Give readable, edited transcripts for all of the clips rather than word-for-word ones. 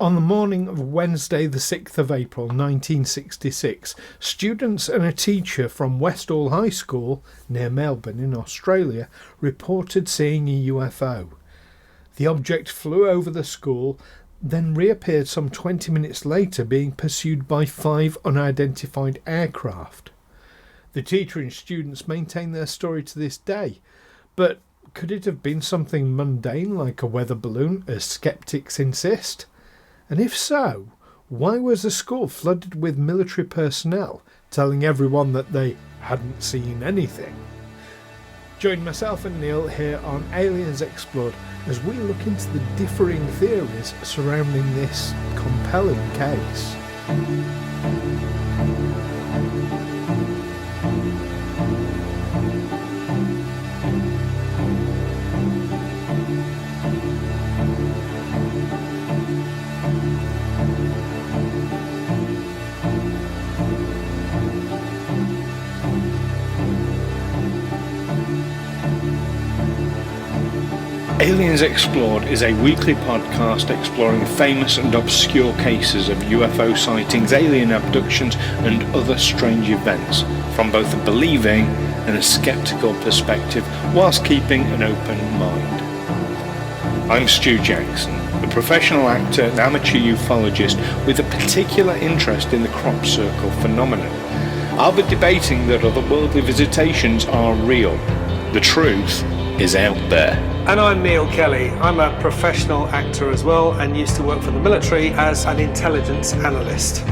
On the morning of Wednesday, the 6th of April 1966, students and a teacher from Westall High School, near Melbourne in Australia, reported seeing a UFO. The object flew over the school, then reappeared some 20 minutes later, being pursued by 5 unidentified aircraft. The teacher and students maintain their story to this day, but could it have been something mundane like a weather balloon, as skeptics insist? And if so, why was the school flooded with military personnel telling everyone that they hadn't seen anything? Join myself and Neil here on Aliens Explored as we look into the differing theories surrounding this compelling case. Aliens Explored is a weekly podcast exploring famous and obscure cases of UFO sightings, alien abductions and other strange events from both a believing and a skeptical perspective, whilst keeping an open mind. I'm Stu Jackson, a professional actor and amateur ufologist with a particular interest in the crop circle phenomenon. I'll be debating that otherworldly visitations are real. The truth is out there. And I'm Neil Kelly. I'm a professional actor as well and used to work for the military as an intelligence analyst.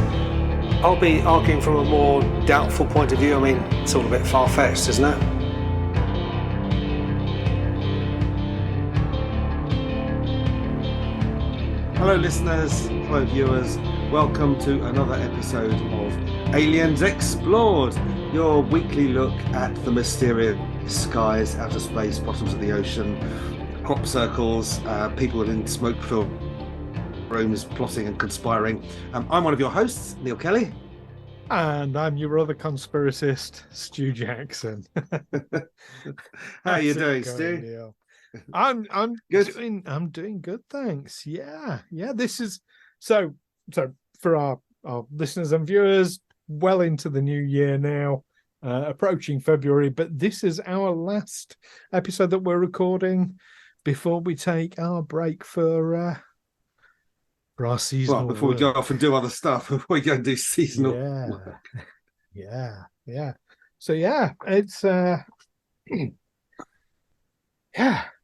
I'll be arguing from a more doubtful point of view. I mean, it's all a bit far-fetched, isn't it? Hello listeners, hello viewers. Welcome to another episode of Aliens Explored, your weekly look at the mysterious skies, outer space, bottoms of the ocean, crop circles, people in smoke-filled rooms plotting and conspiring. I'm one of your hosts, Neil Kelly. And I'm your other conspiracist, Stu Jackson. How are you doing, Stu? Neil? I'm good. I'm doing good, thanks. Yeah. This is so for our listeners and viewers, well into the new year now. Approaching February, but this is our last episode that we're recording before we take our break for our seasonal before work. we go off and do other stuff, before we go and do seasonal work. Yeah. So it's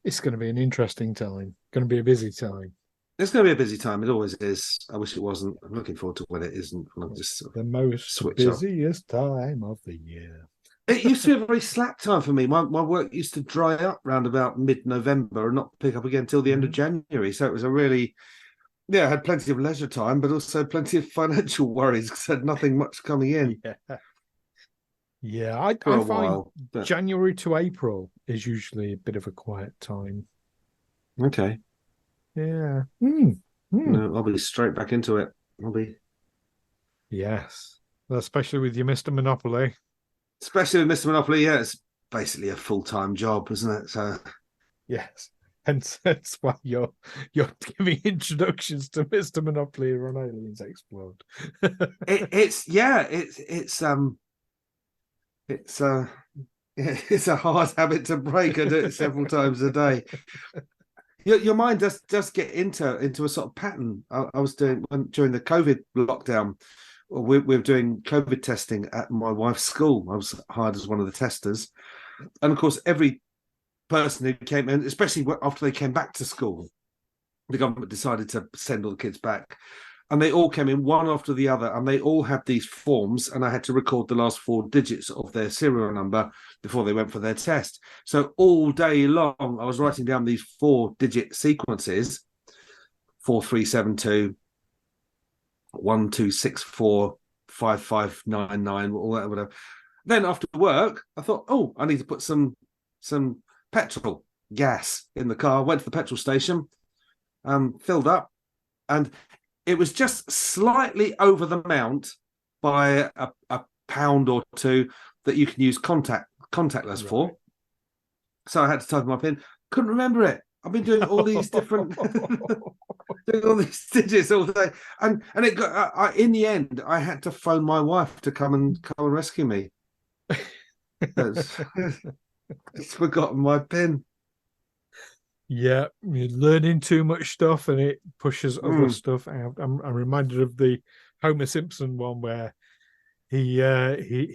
it's going to be an interesting time. Going to be a busy time. It's going to be a busy time. It always is. I wish it wasn't. I'm looking forward to when it isn't. When I'm just the most busiest time of the year. It used to be a very slack time for me. My work used to dry up round about mid-November and not pick up again until the end of January. So it was I had plenty of leisure time, but also plenty of financial worries because I had nothing much coming in. Yeah. I find while, but... January to April is usually a bit of a quiet time. Okay. Yeah. No, I'll be straight back into it. Yes. Especially with your Mr. Monopoly. Especially with Mr. Monopoly, yeah. It's basically a full-time job, isn't it? So yes. Hence that's why you're giving introductions to Mr. Monopoly on Aliens Explode. It's a hard habit to break. I do it several times a day. Your mind does get into a sort of pattern. I was doing during the COVID lockdown. We were doing COVID testing at my wife's school. I was hired as one of the testers, and of course, every person who came in, especially after they came back to school, the government decided to send all the kids back, and they all came in one after the other, and they all had these forms, and I had to record the last 4 digits of their serial number before they went for their test. So all day long, I was writing down these 4-digit sequences: 4372, 1264, 5599, all that, whatever. Then after work, I thought, I need to put some petrol, gas in the car. Went to the petrol station, filled up, and it was just slightly over the amount by a pound or two that you can use contactless for. So I had to type my PIN. Couldn't remember it. I've been doing all these different, doing all these digits all day, and it got. In the end, I had to phone my wife to come and rescue me. It's forgotten my pin. Yeah, you're learning too much stuff, and it pushes other stuff out. I'm reminded of the Homer Simpson one where he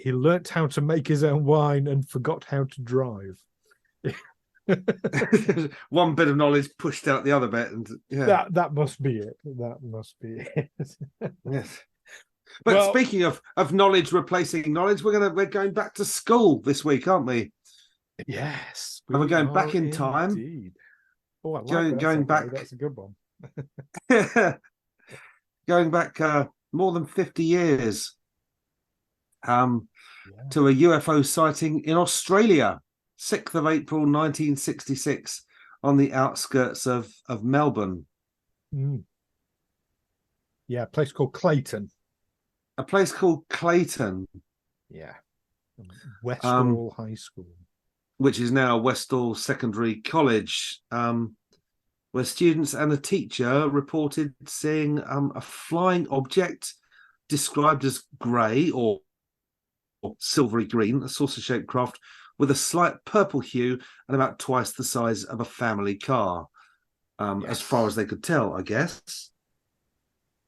learnt how to make his own wine and forgot how to drive. One bit of knowledge pushed out the other bit, and that must be it. That must be it. Yes. But speaking of knowledge replacing knowledge, we're going back to school this week, aren't we? Yes, and we're going back in indeed. time. Oh, I like going back. That's a good one. Going back more than 50 years to a UFO sighting in Australia, 6th of April 1966, on the outskirts of Melbourne. Yeah, a place called Clayton. A place called Clayton. Yeah. Westall High School. Which is now Westall Secondary College, where students and a teacher reported seeing a flying object described as grey or silvery green, a saucer-shaped craft with a slight purple hue and about twice the size of a family car, as far as they could tell, I guess.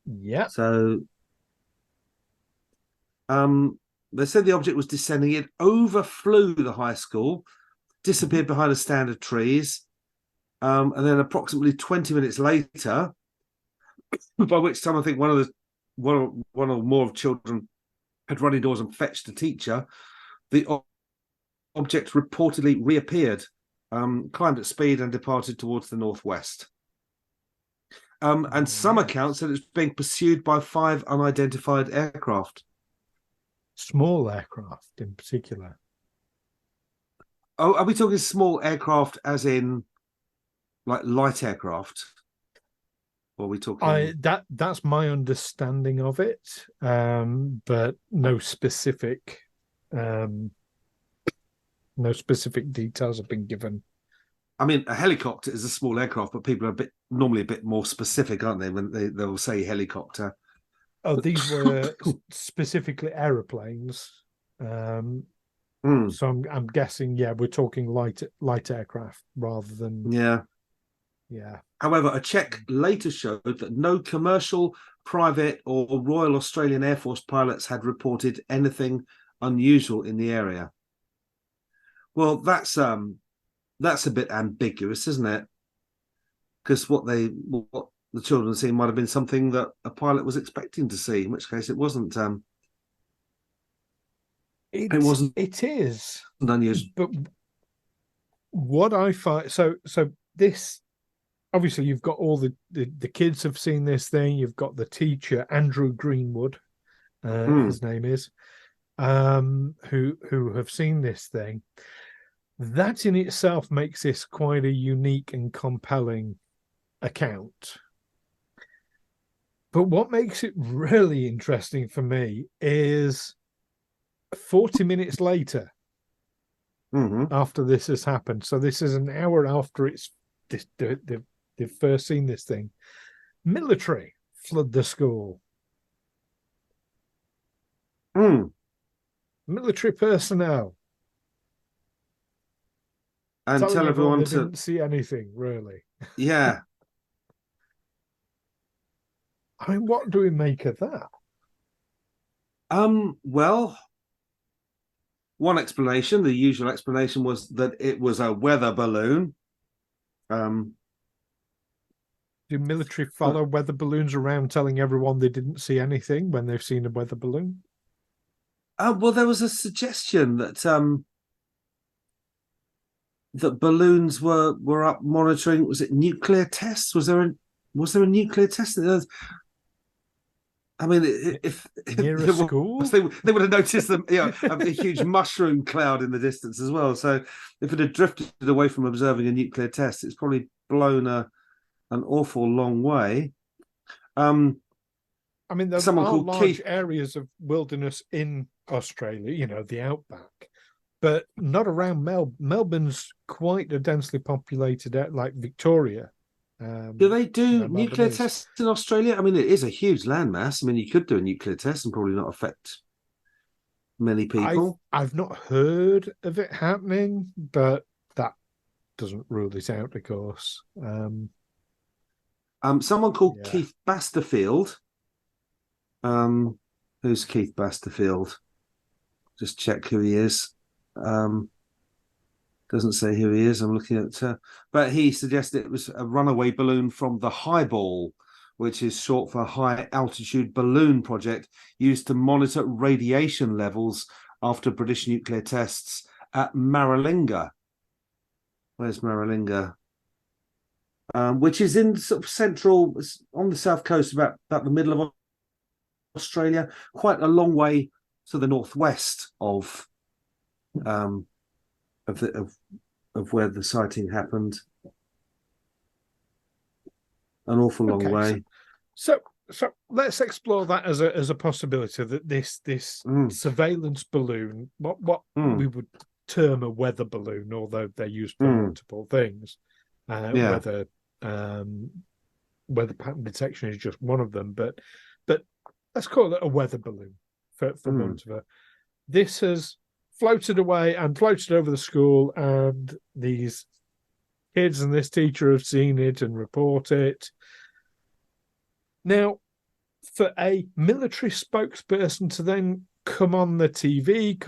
Yeah. So they said the object was descending. It overflew the high school, disappeared behind a stand of trees, and then approximately 20 minutes later, by which time I think one or more of children had run indoors and fetched a teacher, the object reportedly reappeared, climbed at speed and departed towards the northwest. And some accounts said it's being pursued by 5 unidentified aircraft. Small aircraft in particular. Oh, are we talking small aircraft as in like light aircraft? Or are we talking that's my understanding of it, but no specific details have been given. I mean, a helicopter is a small aircraft, but people are normally a bit more specific, aren't they, when they'll say helicopter? Oh, these were specifically aeroplanes. So I'm guessing, we're talking light aircraft rather than yeah. However, a check later showed that no commercial, private, or Royal Australian Air Force pilots had reported anything unusual in the area. Well, that's a bit ambiguous, isn't it? Because what the children see might have been something that a pilot was expecting to see, in which case it wasn't. It is unusual. But what I find so this, obviously you've got all the kids have seen this thing. You've got the teacher, Andrew Greenwood, his name is, who have seen this thing. That in itself makes this quite a unique and compelling account. But what makes it really interesting for me is 40 minutes later, after this has happened. So this is an hour after they've first seen this thing. Military flood the school. Military personnel. And tell everyone they didn't see anything, really. Yeah. I mean, what do we make of that? Well, one explanation, the usual explanation, was that it was a weather balloon. Do military follow weather balloons around telling everyone they didn't see anything when they've seen a weather balloon? Well, there was a suggestion that that balloons were up monitoring. Was it nuclear tests? Was there a nuclear test? I mean, if near a school, they would have noticed them. A huge mushroom cloud in the distance as well. So if it had drifted away from observing a nuclear test, it's probably blown an awful long way. I mean, there are large areas of wilderness in Australia. The outback, but not around Melbourne's quite a densely populated, like Victoria. Do they do Melbourne nuclear is. tests in Australia? I mean, it is a huge landmass. I mean, you could do a nuclear test and probably not affect many people. I've not heard of it happening, but that doesn't rule it out, of course. Someone called Keith Basterfield. Who's Keith Basterfield? Just check who he is. Doesn't say who he is. I'm looking at, but he suggested it was a runaway balloon from the HIBAL, which is short for High Altitude Balloon Project, used to monitor radiation levels after British nuclear tests at Maralinga. Where's Maralinga? Which is in sort of central, on the south coast, about the middle of Australia, quite a long way to the northwest of where the sighting happened. An awful long way. So let's explore that as a possibility, that this surveillance balloon, what we would term a weather balloon, although they're used for multiple things. Weather pattern detection is just one of them, but let's call it a weather balloon for want of a. This has floated away and floated over the school, and these kids and this teacher have seen it and report it. Now, for a military spokesperson to then come on the TV,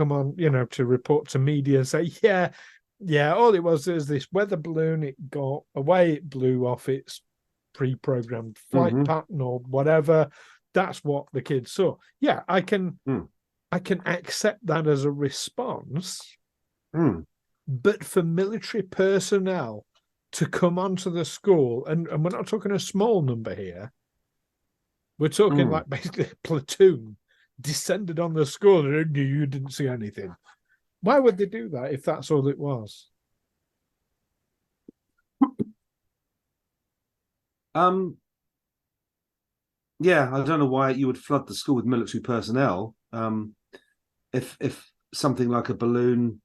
to report to media and say, yeah, all it was is this weather balloon, it got away, it blew off its pre-programmed flight pattern or whatever. That's what the kids saw. Yeah, I can accept that as a response. But for military personnel to come onto the school, and we're not talking a small number here, we're talking like basically a platoon descended on the school and you didn't see anything. Why would they do that if that's all it was? Yeah, I don't know why you would flood the school with military personnel. If something like a balloon,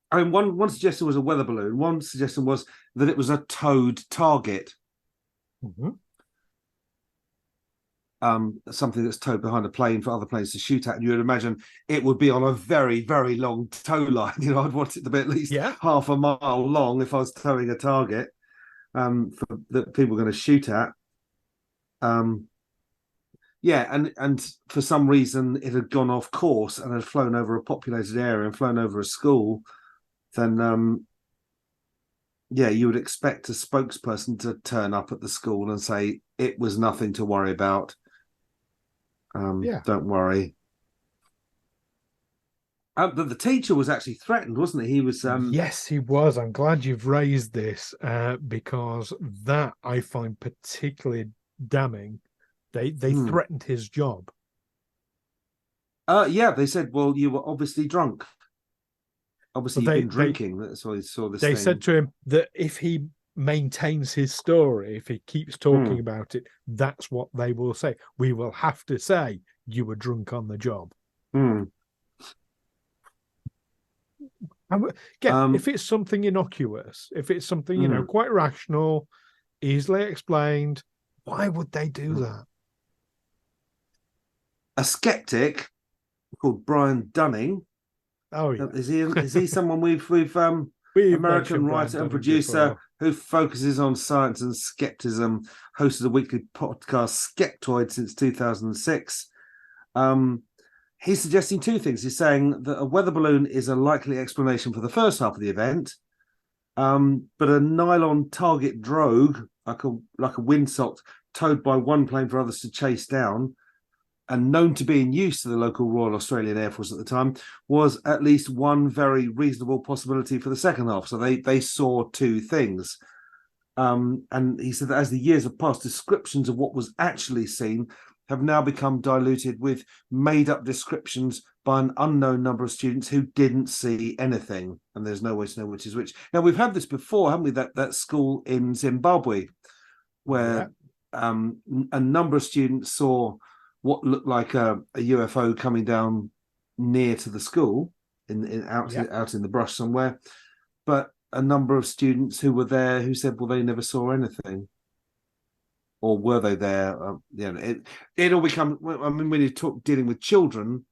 I mean, one suggestion was a weather balloon. One suggestion was that it was a towed target. Something that's towed behind a plane for other planes to shoot at. And you would imagine it would be on a very, very long tow line. I'd want it to be at least half a mile long if I was towing a target that people were going to shoot at. And for some reason it had gone off course and had flown over a populated area and flown over a school, then you would expect a spokesperson to turn up at the school and say it was nothing to worry about. Don't worry. But the teacher was actually threatened, wasn't he? He was. Yes, he was. I'm glad you've raised this because that I find particularly damning. They threatened his job. They said, well, you were obviously drunk. Obviously, you've been drinking. That's why he saw this. They said to him that if he maintains his story, if he keeps talking about it, that's what they will say. We will have to say you were drunk on the job. Again, if it's something innocuous, if it's something quite rational, easily explained, why would they do that? A skeptic called Brian Dunning. Oh yeah, is he someone we've American writer and producer who focuses on science and skepticism, hosted a weekly podcast Skeptoid since 2006. He's suggesting two things. He's saying that a weather balloon is a likely explanation for the first half of the event, but a nylon target drogue, like a windsock towed by one plane for others to chase down, and known to be in use to the local Royal Australian Air Force at the time, was at least one very reasonable possibility for the second half. So they saw two things. And he said that as the years have passed, descriptions of what was actually seen have now become diluted with made-up descriptions by an unknown number of students who didn't see anything. And there's no way to know which is which. Now, we've had this before, haven't we? That school in Zimbabwe, where a number of students saw what looked like a UFO coming down near to the school out in the brush somewhere. But a number of students who were there who said, well, they never saw anything. Or were they there? It all becomes. I mean, when you talk dealing with children,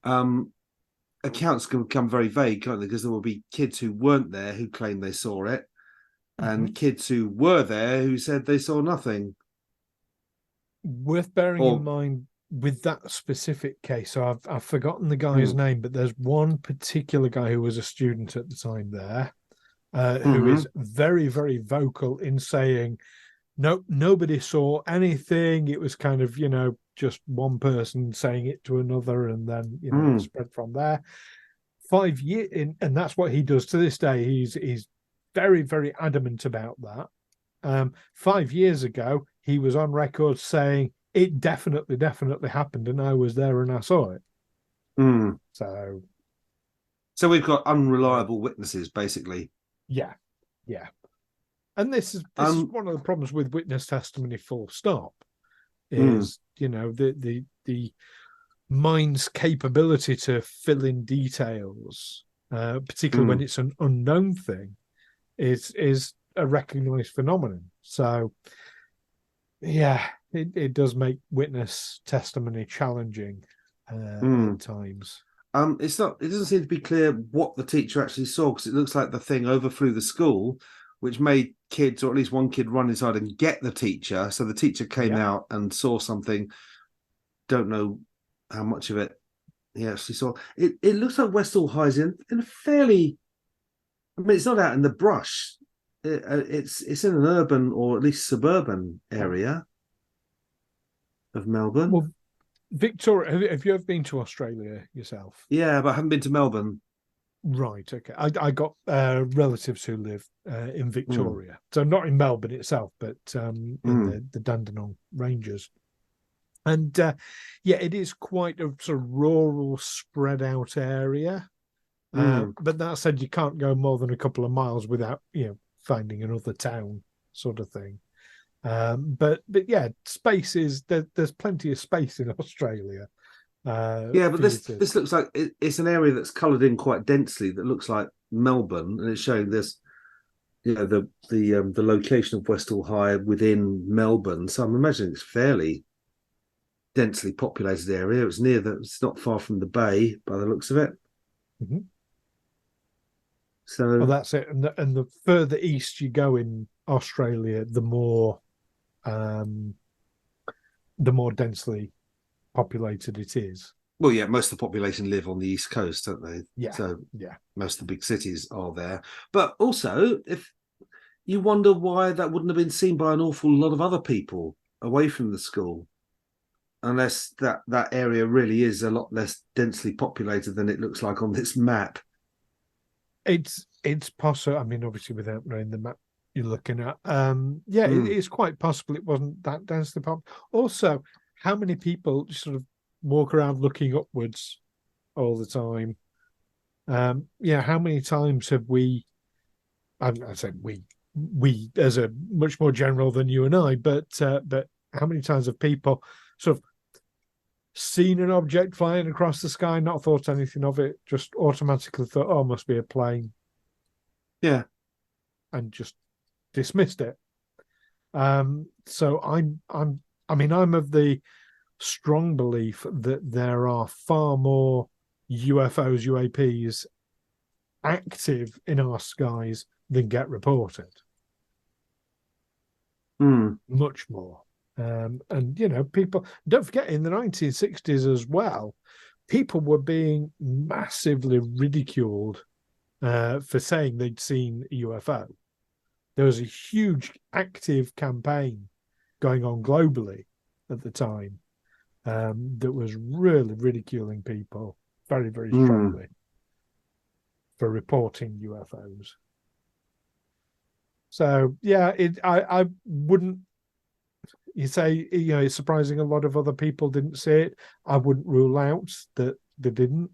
accounts can become very vague, can't they? Because there will be kids who weren't there who claim they saw it, and kids who were there who said they saw nothing. Worth bearing in mind with that specific case. So I've forgotten the guy's name, but there's one particular guy who was a student at the time there, who is very, very vocal in saying, no, nobody saw anything. It was kind of, just one person saying it to another, and then, it spread from there. 5 years, and that's what he does to this day. He's very, very adamant about that. 5 years ago, he was on record saying it definitely happened, and I was there and I saw it. So we've got unreliable witnesses, basically. Yeah. And this is one of the problems with witness testimony, full stop, is, the mind's capability to fill in details, particularly when it's an unknown thing, is a recognized phenomenon. So, yeah, it does make witness testimony challenging at times. It doesn't seem to be clear what the teacher actually saw, because it looks like the thing overflew the school, which made kids, or at least one kid, run inside and get the teacher. So the teacher came out and saw something. Don't know how much of it he actually saw. It looks like Westall High's in a fairly. I mean, it's not out in the brush. It's in an urban or at least suburban area of Melbourne. Well, Victoria, have you ever been to Australia yourself? Yeah, but I haven't been to Melbourne. Right, okay. I got relatives who live in Victoria. So not in Melbourne itself, but in the Dandenong Ranges. And it is quite a sort of rural, spread out area. But that said, you can't go more than a couple of miles without, finding another town sort of thing. But yeah, there's plenty of space in Australia. But this looks like it's an area that's coloured in quite densely. That looks like Melbourne, and it's showing this, the location of Westall High within Melbourne. So I'm imagining it's fairly densely populated area. It's not far from the bay by the looks of it. So, well, that's it. And the further east you go in Australia, the more densely populated it is. Well, yeah, most of the population live on the East Coast, don't they? Yeah. So most of the big cities are there. But also, if you wonder why that wouldn't have been seen by an awful lot of other people away from the school, unless that area really is a lot less densely populated than it looks like on this map. It's possible. I mean, obviously, without knowing the map you're looking at, it is quite possible it wasn't that densely populated. Also, how many people just sort of walk around looking upwards all the time? How many times have we? I said we as a much more general than you and I, but how many times have people sort of seen an object flying across the sky, not thought anything of it, just automatically thought, "Oh, must be a plane," and just dismissed it. So I'm of the strong belief that there are far more UFOs, UAPs active in our skies than get reported. Much more. And people, don't forget, in the 1960s as well, people were being massively ridiculed for saying they'd seen a UFO. There was a huge active campaign going on globally at the time that was really ridiculing people very, very strongly for reporting UFOs. So, I wouldn't. You say, it's surprising a lot of other people didn't see it. I wouldn't rule out that they didn't.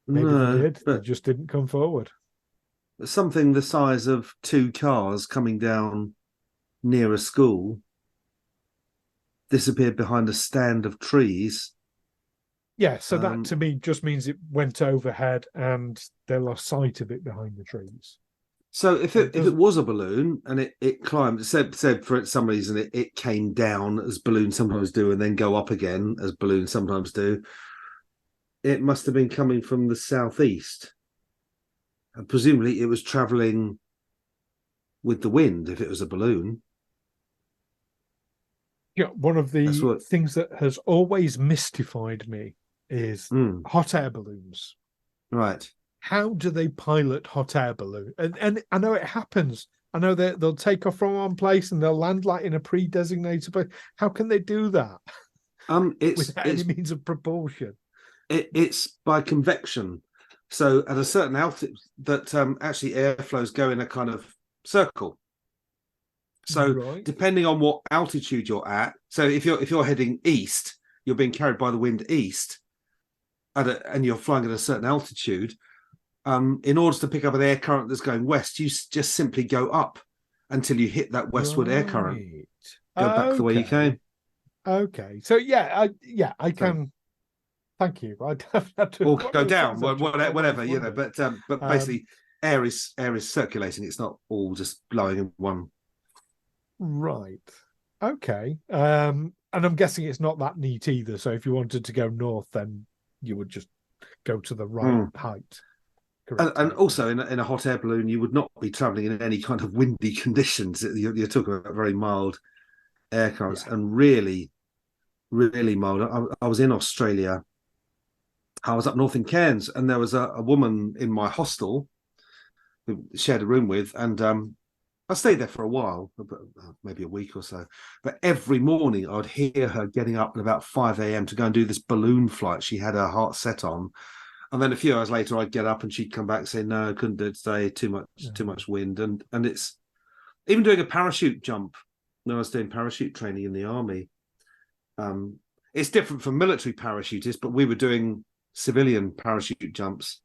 Maybe they did. They just didn't come forward. Something the size of two cars coming down near a school, disappeared behind a stand of trees, Yeah, so that Um, to me just means it went overhead and they lost sight of it behind the trees. so It if it doesn't. was a balloon and it climbed, said for some reason it came down as balloons sometimes do and then go up again as balloons sometimes do, it must have been coming from the southeast. And presumably it was travelling with the wind if it was a balloon. Yeah, one of That's the what. things that has always mystified me is Mm, hot air balloons. right. How do they pilot hot air balloon? And I know it happens. I know that they'll take off from one place and they'll land like in a pre-designated place. How can they do that It's without any it's means of propulsion? it's by convection. So at a certain altitude, that actually airflows go in a kind of circle. So Right. depending on what altitude you're at, so if you're heading east, you're being carried by the wind east, and you're flying at a certain altitude. In order to pick up an air current that's going west, you just simply go up until you hit that westward air current. Right. Go back the way you Okay. came. Okay. So I So, can. Thank you. I don't have to. or One go of those down, things I've just whatever always you know. wondered. But Um, basically, air is circulating. It's not all just blowing in one. right. Okay. And I'm guessing it's not that neat either. So if you wanted to go north, then you would just go to the right Mm. height. And, Correct and height. also in a hot air balloon, you would not be traveling in any kind of windy conditions. You're talking about very mild air currents Yeah. and really, really mild. I was in Australia. I was up north in Cairns, and there was a woman in my hostel who shared a room with, and I stayed there for a while, maybe a week or so. But every morning I'd hear her getting up at about 5 a.m. to go and do this balloon flight she had her heart set on. And then a few hours later I'd get up and she'd come back and say, no, I couldn't do it today, too much wind. And it's even doing a parachute jump when I was doing parachute training in the army. Um, it's different from military parachutists, but we were doing civilian parachute jumps,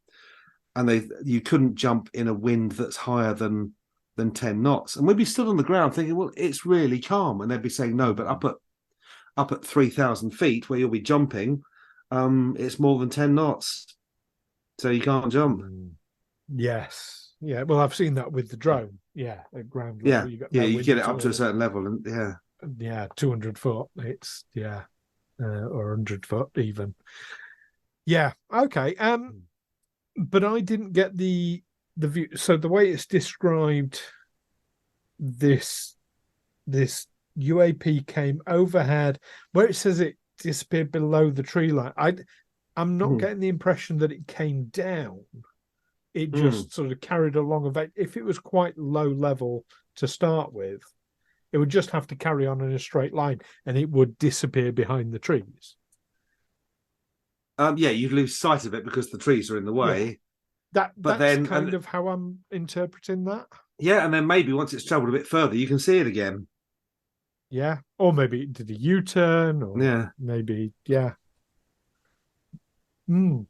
and you couldn't jump in a wind that's higher than 10 knots. And we'd be stood on the ground thinking, well, it's really calm. And they'd be saying, no, but up at 3,000 feet where you'll be jumping, it's more than 10 knots. So you can't jump. Yes. Yeah. Well, I've seen that with the drone. Yeah. At ground Yeah. level, you got Yeah. no You wind get it at up to a all. certain level. And Yeah. 200 foot. It's, yeah. Or 100 foot even. Yeah. Okay. But I didn't get the view. So the way it's described, this UAP came overhead, where it says it disappeared below the tree line. I'm not Mm. getting the impression that it came down. It Mm. just sort of carried along. If it was quite low level to start with, it would just have to carry on in a straight line, and it would disappear behind the trees. Yeah, you'd lose sight of it because the trees are in the way. But that's then, kind of how I'm interpreting that. yeah, and then maybe once it's travelled a bit further, you can see it again. Yeah. Or maybe it did a U-turn, or Yeah. maybe, yeah. Mm.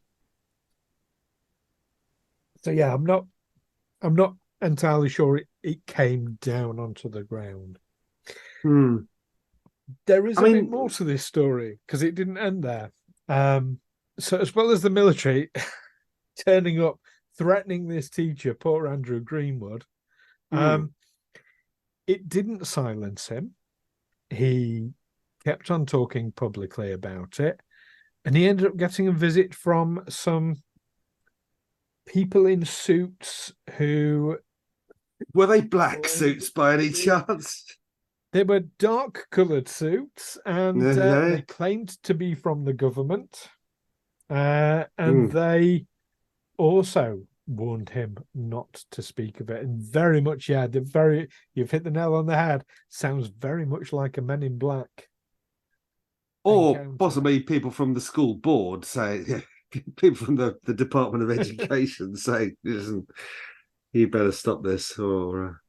So yeah, I'm not entirely sure it came down onto the ground. Hmm. There is I a bit mean, more to this story because it didn't end there. So as well as the military turning up, threatening this teacher, poor Andrew Greenwood, it didn't silence him. He kept on talking publicly about it, and he ended up getting a visit from some people in suits who were they black suits by any chance? they were dark-coloured suits, and they claimed to be from the government, and they also warned him not to speak of it. And very much, yeah, you've hit the nail on the head. Sounds very much like a Men in Black. Or encounter. Possibly people from the school board say, people from the Department of Education say, listen, you better stop this, or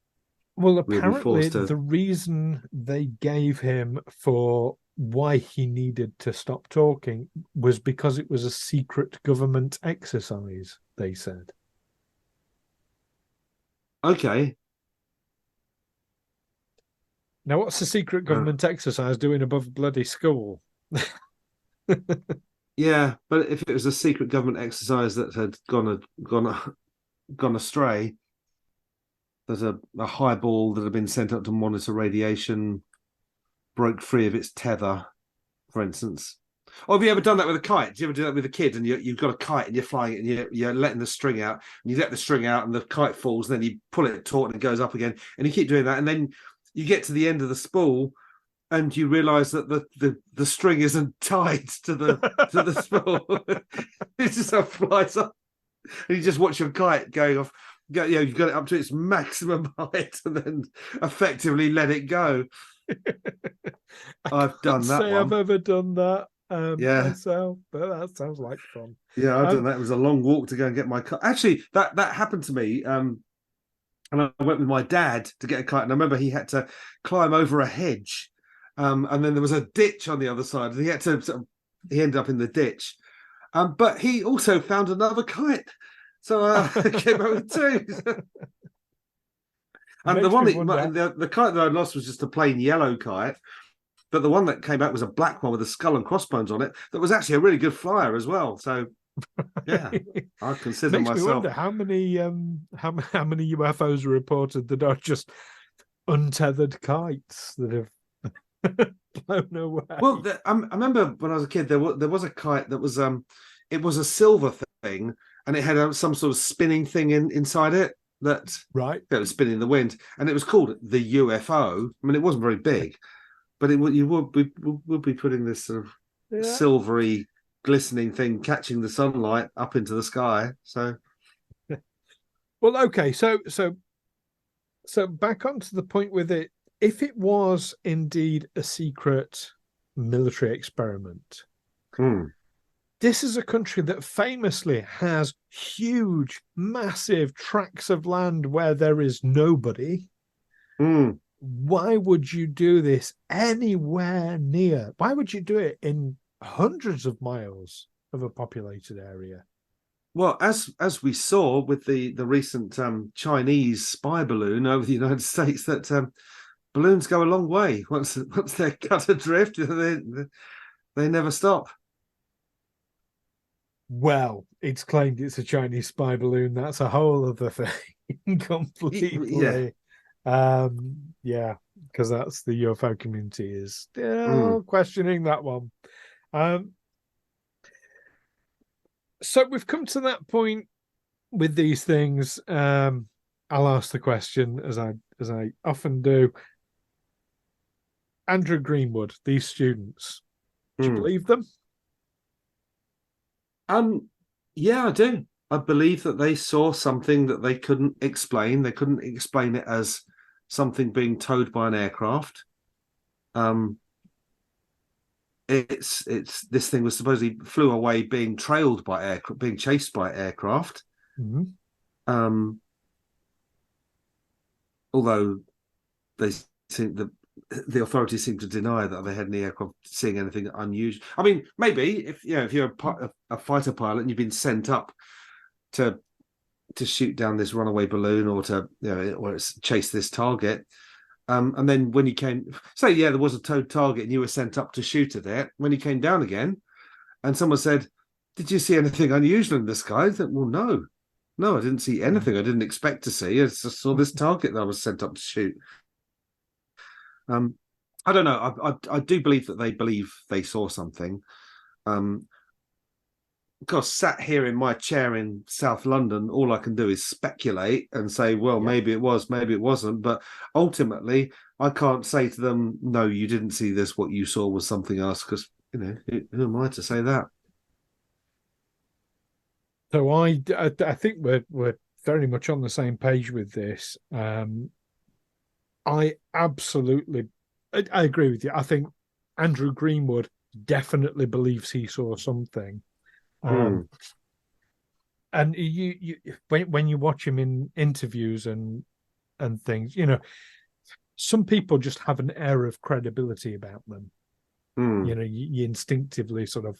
well, we'll be apparently forced to. the reason they gave him for why he needed to stop talking was because it was a secret government exercise, they said. Okay. Now, what's a secret government exercise doing above bloody school? Yeah, but if it was a secret government exercise that had gone astray, that a HIBAL that had been sent up to monitor radiation broke free of its tether, for instance. Or have you ever done that with a kite? Do you ever do that with a kid and you've got a kite and you're flying it and you're letting the string out and you let the string out and the kite falls and then you pull it taut and it goes up again and you keep doing that and then you get to the end of the spool and you realise that the string isn't tied to the spool. It just flies up and you just watch your kite going off. You've got it up to its maximum height and then effectively let it go. I've done that one. I've ever done that Yeah. myself, but that sounds like fun. Yeah, I've done that. It was a long walk to go and get my kite. Actually, that happened to me. And I went with my dad to get a kite, and I remember he had to climb over a hedge, and then there was a ditch on the other side, and he had to. He ended up in the ditch, but he also found another kite, so I came over too. And the kite that I lost was just a plain yellow kite. But the one that came back was a black one with a skull and crossbones on it that was actually a really good flyer as well. So, yeah, I consider Makes myself. me wonder how many UFOs are reported that are just untethered kites that have blown away. Well, I remember when I was a kid, there was a kite that was it was a silver thing and it had some sort of spinning thing inside it that was spinning in the wind, and it was called the UFO. I mean, it wasn't very big. But you would be putting this sort of silvery, glistening thing catching the sunlight up into the sky. So, well, okay, so back onto the point with it. If it was indeed a secret military experiment, this is a country that famously has huge, massive tracts of land where there is nobody. Why would you do this anywhere near? Why would you do it in hundreds of miles of a populated area? Well, as we saw with the recent Chinese spy balloon over the United States, that balloons go a long way. Once they're cut adrift, they never stop. Well, it's claimed it's a Chinese spy balloon. That's a whole other thing completely. Yeah, because that's the UFO community is still questioning that one. So we've come to that point with these things. I'll ask the question as I often do. Andrew Greenwood, these students, do you believe them? Yeah, I do. I believe that they saw something that they couldn't explain. They couldn't explain it as something being towed by an aircraft. It's this thing was supposedly flew away, being trailed by aircraft, being chased by aircraft. Although they think the authorities seem to deny that they had any aircraft seeing anything unusual. I mean, maybe if you're a fighter pilot and you've been sent up to shoot down this runaway balloon or to or chase this target, and then when you came, say there was a towed target and you were sent up to shoot at it, when you came down again and someone said, did you see anything unusual in the sky? I thought, well, no, I didn't see anything I didn't expect to see. I just saw this target that I was sent up to shoot. I don't know. I do believe that they saw something. Of course, sat here in my chair in South London, all I can do is speculate and say, well, maybe it was, maybe it wasn't. But ultimately, I can't say to them, no, you didn't see this. What you saw was something else, because, who am I to say that? So I think we're very much on the same page with this. I absolutely, I agree with you. I think Andrew Greenwood definitely believes he saw something. And you when you watch him in interviews and things, some people just have an air of credibility about them. You instinctively sort of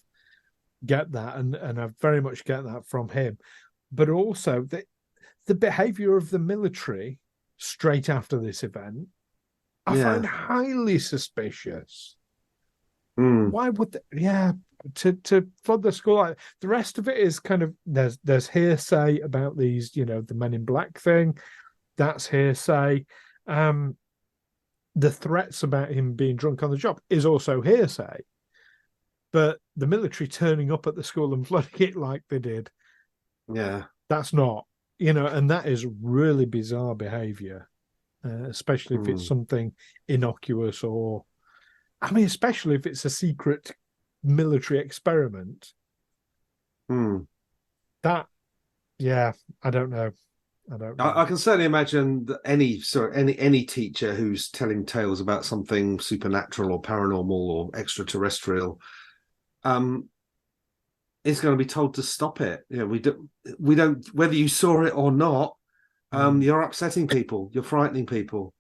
get that, and I very much get that from him. But also the behavior of the military straight after this event, I find highly suspicious. Why would they? to flood the school. Like, the rest of it is kind of there's hearsay about these, the Men in Black thing. That's hearsay. The threats about him being drunk on the job is also hearsay. But the military turning up at the school and flooding it like they did, that's not, and that is really bizarre behaviour, especially if it's something innocuous or, especially if it's a secret military experiment. That, I don't know. I can certainly imagine that any teacher who's telling tales about something supernatural or paranormal or extraterrestrial is going to be told to stop it. We don't whether you saw it or not. You're upsetting people. You're frightening people.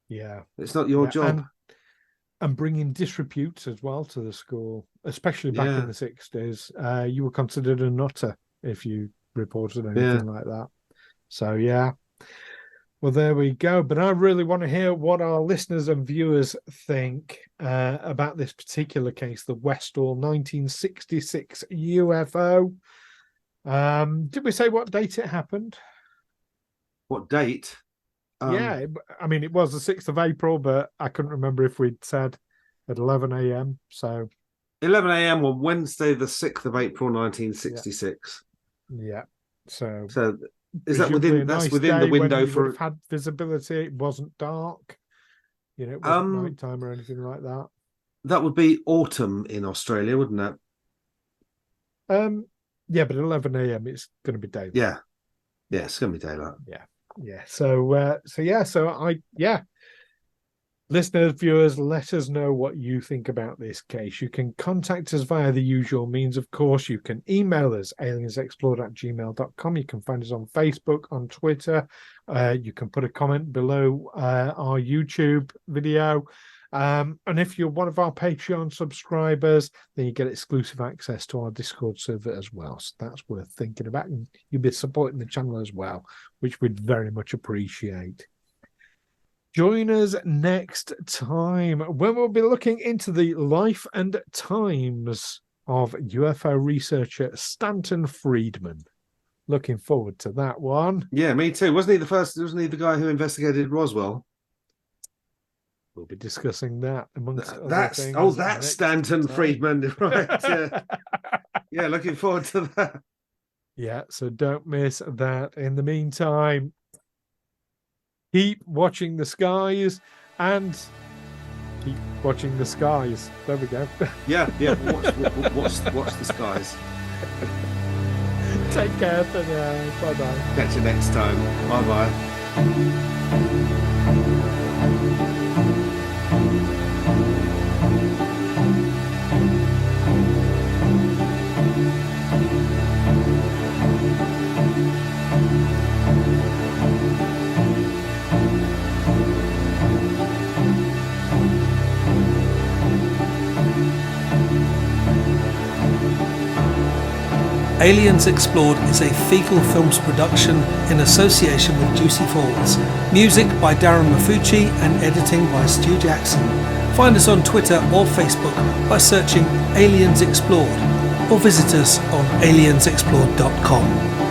Yeah, it's not your job. And bringing disrepute as well to the school, especially back in the 60s. You were considered a nutter if you reported anything like that. So, well, there we go. But I really want to hear what our listeners and viewers think about this particular case, the Westall 1966 UFO. Did we say what date it happened? What date? It was the 6th of April, but I couldn't remember if we'd said at 11 a.m. So 11 a.m. on Wednesday, the 6th of April, 1966. Yeah. So is that within the window for had visibility? It wasn't dark. It wasn't nighttime or anything like that. That would be autumn in Australia, wouldn't it? Yeah, but at 11 a.m. it's going to be daylight. Yeah, it's going to be daylight. Yeah. So listeners, viewers, let us know what you think about this case. You can contact us via the usual means, of course. You can email us, aliensexplored@gmail.com. You can find us on Facebook, on Twitter. You can put a comment below our YouTube video. And if you're one of our Patreon subscribers, then you get exclusive access to our Discord server as well. So that's worth thinking about. And you'll be supporting the channel as well, which we'd very much appreciate. Join us next time when we'll be looking into the life and times of UFO researcher Stanton Friedman. Looking forward to that one. Yeah, me too. Wasn't he the guy who investigated Roswell? We'll be discussing that amongst other things. That's Stanton Friedman, right? Yeah, looking forward to that. Yeah, so don't miss that. In the meantime, keep watching the skies and keep watching the skies. There we go. Yeah. Watch the skies. Take care for now. Bye-bye. Catch you next time. Bye-bye. Aliens Explored is a Fecal Films production in association with Juicy Falls. Music by Darren Mafucci and editing by Stu Jackson. Find us on Twitter or Facebook by searching Aliens Explored or visit us on aliensexplored.com.